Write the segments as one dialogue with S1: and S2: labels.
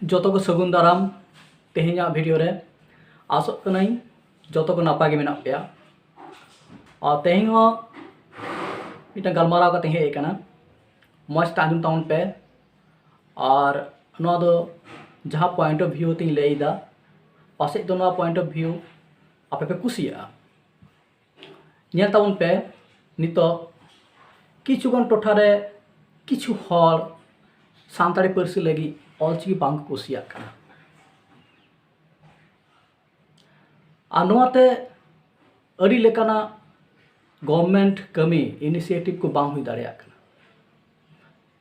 S1: जो को सगुन दाराम तेहना भिडियो रे आसोग कनाई जो को नापा गे मेना पे और तेहन मिटन गलमाराव का हेज कना मस्त आंजम ताउन पे और नोआ दो जहाँ पॉइंट ऑफ व्यू तीन लैदा पासे दो नोआ पॉइंट ऑफ व्यू आपे पे कुसिया नेल ताउन पे नितो किछुगन टोठारे किछु हर सानताड़ी पार्सी लगी ऑलचिकी बांग कुसिया कना आ नोआते अड़ी लेकाना गवर्नमेंट कमी इनिशिएटिव को बांग हुई दाड़ेया कना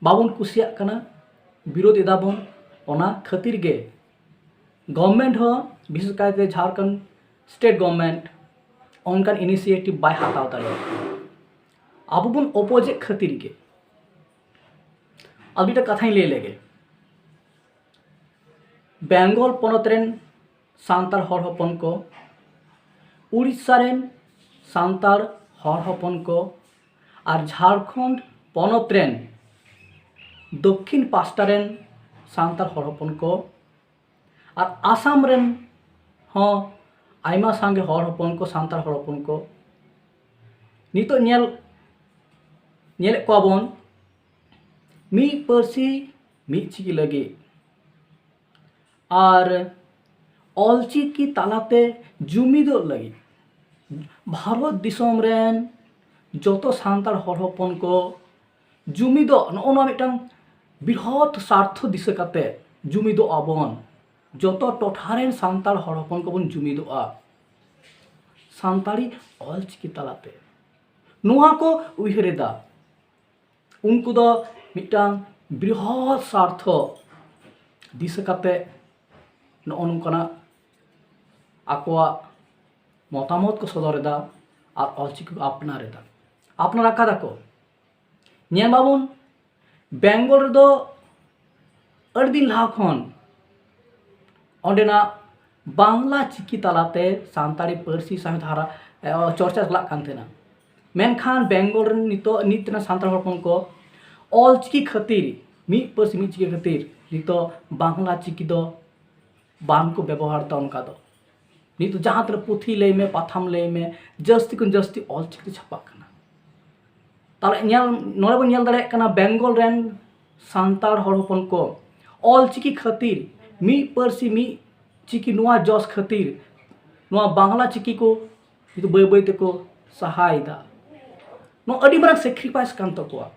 S1: बाबन कुसिया कना विरोध एदाबन ओना खातिर गे गवर्नमेंट हो विशेष कायते झारखंड स्टेट गवर्नमेंट उनका इनिशिएटिव बाय हाताव दाड़ेया अब बन अपोजिट खातिर गे अबिटा कथाई ले लेगे बेंगल पनत रेन सांतार हर हपन को उड़ीसा रेन सांतार हर हपन को और झारखंड पनत रेन दक्षिण पास्टा रेन सांतार हर हपन को और आसाम रेन हो आयमा सांगे हर हपन को सांतार हर हपन को नितो नेल कोबन मी पार्सी मी चिकी लगे और ऑलचिकी तालाते जुमिदो लगे भारत दिसोम रेन जोतो सांतार हर हपन को जुमिदो नोना मिटन बृहत स्वार्थ दिशा काते जुमिदो आबन जोतो टोठारेन सांतार हर हपन को बन जुमिदोआ सांतारी ऑलचिकी तालाते नोआ को उइहरेदा उनको दो मिटांग बृहत स्वार्थ दिशा काते नोनकना आकोआ मतामत को सदरेदा और ऑलचिकी को आपनारेदा आपनारा कादा को नेल बाबन बेंगल दो अर्दिन लाहा खन ओंडेना बांग्ला चिकी तालाते सांताड़ी पार्सी साहे धारा चर्चा चलाग कान थेना मेनखान बेंगल नितो नितना सांतार हपन को ऑलचिकी खातिर मी पार्सी मी चिकी खातिर नितो बांग्ला चिकी दो बान को व्यवहार दा उनका दो नितो जहाँ तरह पुथी लय में पाथाम लय में जस्ती कुन जस्ती ऑलचिकी छापा कना ताले नेल नोरे बन नेल दाड़े कना बेंगल रेन सांतार हर हपन को ऑलचिकी खातिर मी पार्सी मी चिकी नोआ जस खातिर नोआ बांग्ला चिकी को नितो बय बय तेको सहायदा नो अड़ी मारक सेक्रिफाइस कान तकोआ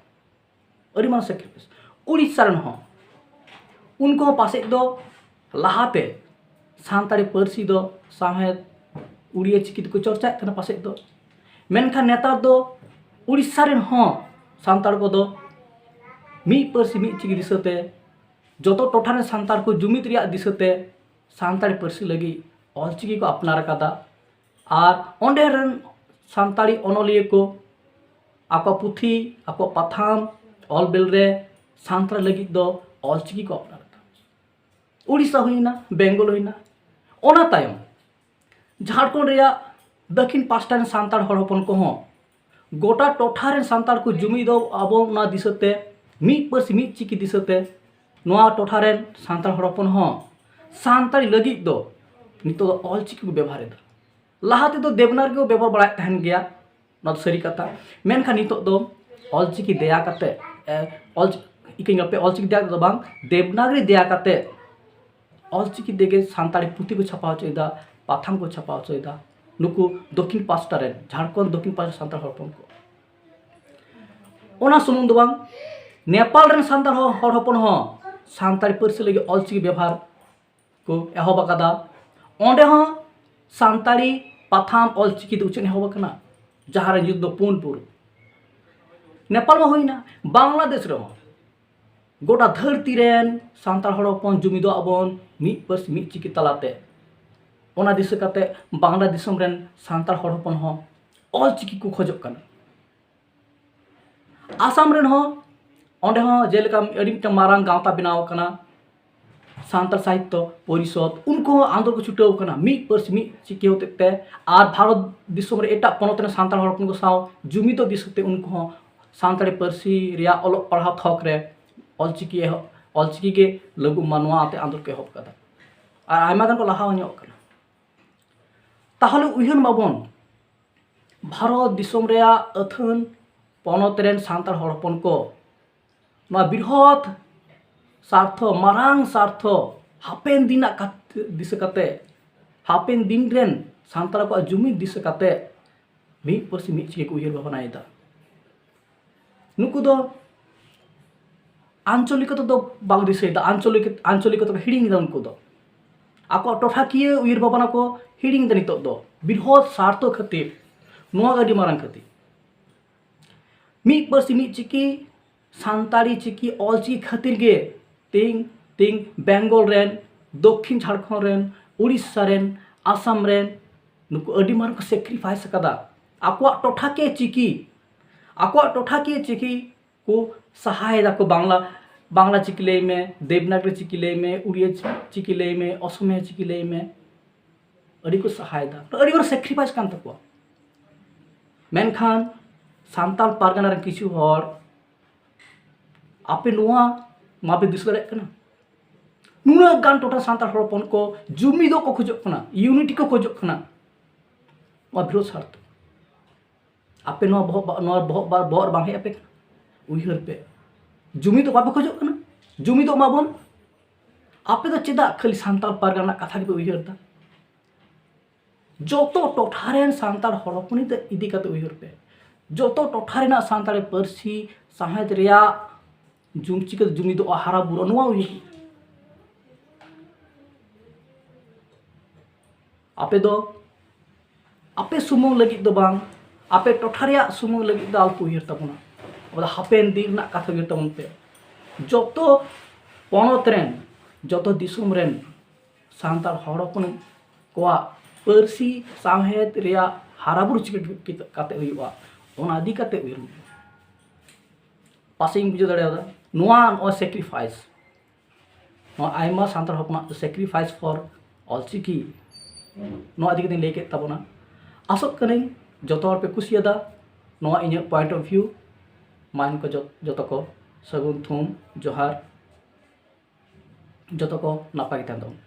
S1: अड़ी मारक सेक्रिफाइस उड़ीसा रेन हो उनको पासे दो लाहाते सांताड़ी पार्सी दो साहेद उड़िया चिकी को चर्चा कना पासे दो मेनखान नेतार दो उड़ीसा रेन हो सांताड़ को दो मी पार्सी मी चिकी दिसते जोतो टोठारे सांतार को जुमिद रिया दिसते सांताड़ी पार्सी लगी ऑलचिकी को अपनार कादा और ओंडे रेन सांताड़ी अनलिया को आको पुथी आको पाथाम ऑल बिल रे सांतार लगी दो ऑलचिकी को अपनार उड़ीसा हुईना बेंगल हुईना ओना तायम झारखंड रिया दक्षिण पास्टा रेन सांतार हर हपन को हो गोटा टोठा रेन सांतार को जुमिदो आबो ना दिसते मी पार्सी मी चिकी दिसते नोआ टोठा रेन सांतार हर हपन हो सांतारी लगी दो नितो ऑलचिकी को व्यवहार दा लाहाते दो देवनागरी को व्यवहार बड़ा तहन गया ना तो सरी कथा मेनखान नितो दो ऑलचिकी दया काते ऑलचिकी दया दो बांग देवनागरी दया काते ऑलचिकी देगे सांताड़ी पुथी को छापा होचेदा पाथाम को छापा होचेदा नुकु दक्षिण पास्टा रेन झारखंड दक्षिण पास्टा सांतार हपन को ओना सुमुंग दो बांग नेपाल रेन सांतार हर हपन हो सांताड़ी पार्सी लगी ऑलचिकी व्यवहार को एहब आकादा ओंडे हो सांताड़ी पाथाम ऑलचिकी दो उचन एहब आकना जहाँ रे युद्ध पूनपुर नेपाल में होइना बांग्लादेश रे गोटा धरती रेन सांतार हर हपन जुमिदो आबन मिद पार्सी मिद चिकी तालाते ओना दिशा काते बांग्ला दिसम रेन सांतार हर हपन हो ऑलचिकी को खोजक कना आसाम रेन हो ओंडे हो जेलेका अड़ी मिटन मारांग गावता बनाव कना सांतार साहित्य परिषद उनको आंदोलन को छुटाव कना मिद पार्सी मिद चिकी होते और भारत दिसम रे एटा पनत रेन सांतार हर हपन को साव जुमिदो दिसते उनको सांताड़ी पार्सी रिया अलग पढ़ाव थक रे ऑलचिकी ऑलचिकी के लागू मानवा आते आंदोलन के एहब कदा और आयमा गान को लाहा ᱧᱚᱜ ᱠᱟᱱᱟ ताहले उयहन माबन भारत दिसोम रे अथन पनत रेन सांताल हड़ हपन को बृहत स्वार्थ मारांग स्वार्थ हापेन दिन दिशा काते हापेन दिन रेन सांताल को जुमिद दिशा काते मिद पार्सी मिद चिके को उयहर भावनायेदा नुकु दो आंचलिकता दो बाग दिसैदा आंचलिकता को हिड़िंगदा उनको दो आको टोठाकिय उयहर भावना को हिड़िंगदा नितो दो बृहत स्वार्थ खातिर नोआ गाड़ी मारांग खातिर मिद पार्सी मिद चिकी सानताड़ी चिकी ऑलचिकी खातिर गे तिंग बेंगल रेन दक्षिण झारखंड रेन उड़ीसा रेन आसाम रेन नुकु अडी मारांग को सेक्रिफाइस कदा आको टोठाकिय चिकी को सहाय को बांग्ला चिकी लय में देवनागरी चिकी लय में उड़िया चिकी लय में असमिया चिकी लय में अड़ी को सहाय अड़ी मार सेक्रिफाइस कान तको मेनखान सांताल पारगाना रे किछु हर आपे नोआ मापे दिस दाड़े कना नुना गान टोटा सांताल हड़पन को जुमिदो को खोजो कना यूनिटी को खोजो कना वा विरोध स्वार्थ आपे नोआ बहुत बांगे आपे उयहर पे जुमिदो बापे खोजो कना जुमिदो माबन आपे तो चेदा खाली सांताल पारगाना कथा के उयहर दा जो टोठारेन सांताल हड़पनी इदी काते उयहर पे जो टोठारेना सांताल पार्सी साहेद रिया चिका जुमिदो हारा बुरा नोआ उयहर आपे सुमुंग लगी दो बांग आपे टोठारिया सुमुंग लगी दो आल्पो उयहर ताबोना अब हापेन दिन ना कथा उयहर ताबोन पे जो पनत रेन जो दिसुम रेन सांताल हड़पन कोआ पार्सी साहेद रिया हाराबुरु चिका काते हुआ ओना इदी काते उयहर पासिंग बुझे दाड़ेयादा नोआ सेक्रिफाइस नोआ आयमा सांताल हपना सेक्रिफाइस फॉर ऑलचिकी नोआ इदी कते लay के ताबोना आसोग कने जतो हर पे कुसियादा नोआ इᱧ पॉइंट ऑफ व्यू मान को जतो को सगुन थुम जोहार जतो को नापाय के ताबोन।